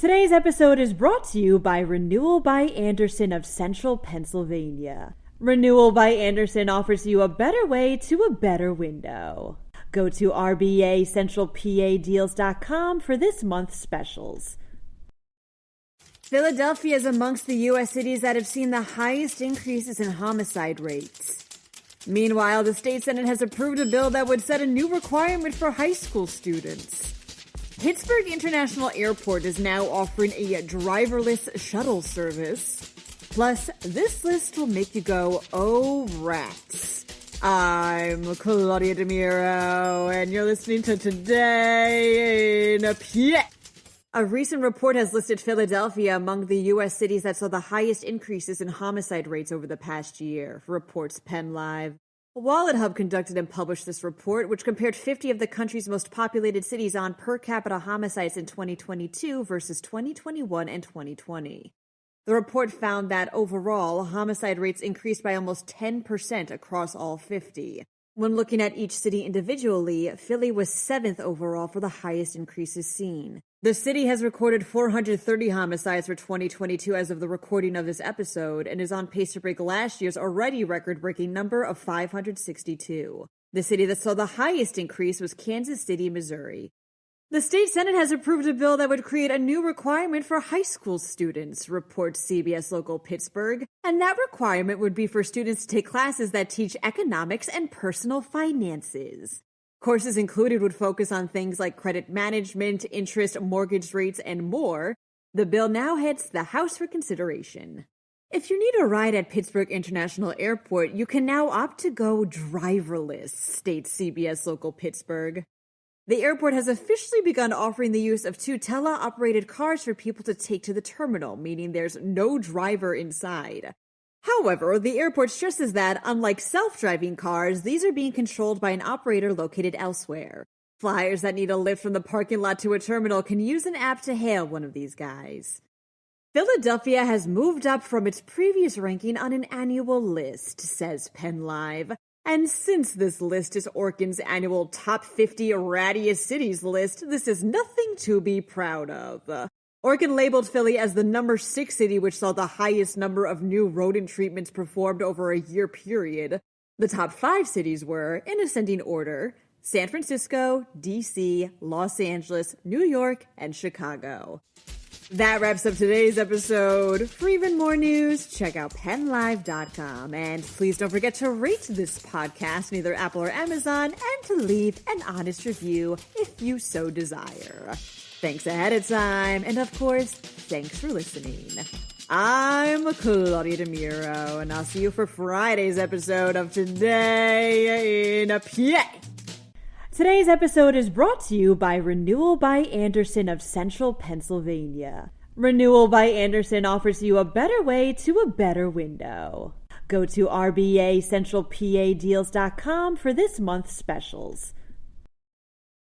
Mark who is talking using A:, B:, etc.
A: Today's episode is brought to you by Renewal by Andersen of Central Pennsylvania. Renewal by Andersen offers you a better way to a better window. Go to rbacentralpadeals.com for this month's specials. Philadelphia is amongst the U.S. cities that have seen the highest increases in homicide rates. Meanwhile, the state Senate has approved a bill that would set a new requirement for high school students. Pittsburgh International Airport is now offering a driverless shuttle service. Plus, this list will make you go, oh, rats. I'm Claudia Dimuro, and you're listening to Today in a PA. A recent report has listed Philadelphia among the U.S. cities that saw the highest increases in homicide rates over the past year, reports PennLive. Wallet Hub conducted and published this report, which compared 50 of the country's most populated cities on per capita homicides in 2022 versus 2021 and 2020. The report found that overall, homicide rates increased by almost 10% across all 50. When looking at each city individually, Philly was 7th overall for the highest increases seen. The city has recorded 430 homicides for 2022 as of the recording of this episode and is on pace to break last year's already record-breaking number of 562. The city that saw the highest increase was Kansas City, Missouri. The state Senate has approved a bill that would create a new requirement for high school students, reports CBS Local Pittsburgh, and that requirement would be for students to take classes that teach economics and personal finances. Courses included would focus on things like credit management, interest, mortgage rates, and more. The bill now heads to the House for consideration. If you need a ride at Pittsburgh International Airport, you can now opt to go driverless, states CBS Local Pittsburgh. The airport has officially begun offering the use of 2 tele-operated cars for people to take to the terminal, meaning there's no driver inside. However, the airport stresses that, unlike self-driving cars, these are being controlled by an operator located elsewhere. Flyers that need a lift from the parking lot to a terminal can use an app to hail one of these guys. Philadelphia has moved up from its previous ranking on an annual list, says PennLive. And since this list is Orkin's annual Top 50 Rattiest Cities list, this is nothing to be proud of. Orkin labeled Philly as the number 6 city which saw the highest number of new rodent treatments performed over a year period. The top 5 cities were, in ascending order, San Francisco, D.C., Los Angeles, New York, and Chicago. That wraps up today's episode. For even more news, check out PennLive.com. And please don't forget to rate this podcast on either Apple or Amazon and to leave an honest review if you so desire. Thanks ahead of time. And of course, thanks for listening. I'm Claudia Dimuro, and I'll see you for Friday's episode of Today in a PA. Today's episode is brought to you by Renewal by Andersen of Central Pennsylvania. Renewal by Andersen offers you a better way to a better window. Go to rbacentralpadeals.com for this month's specials.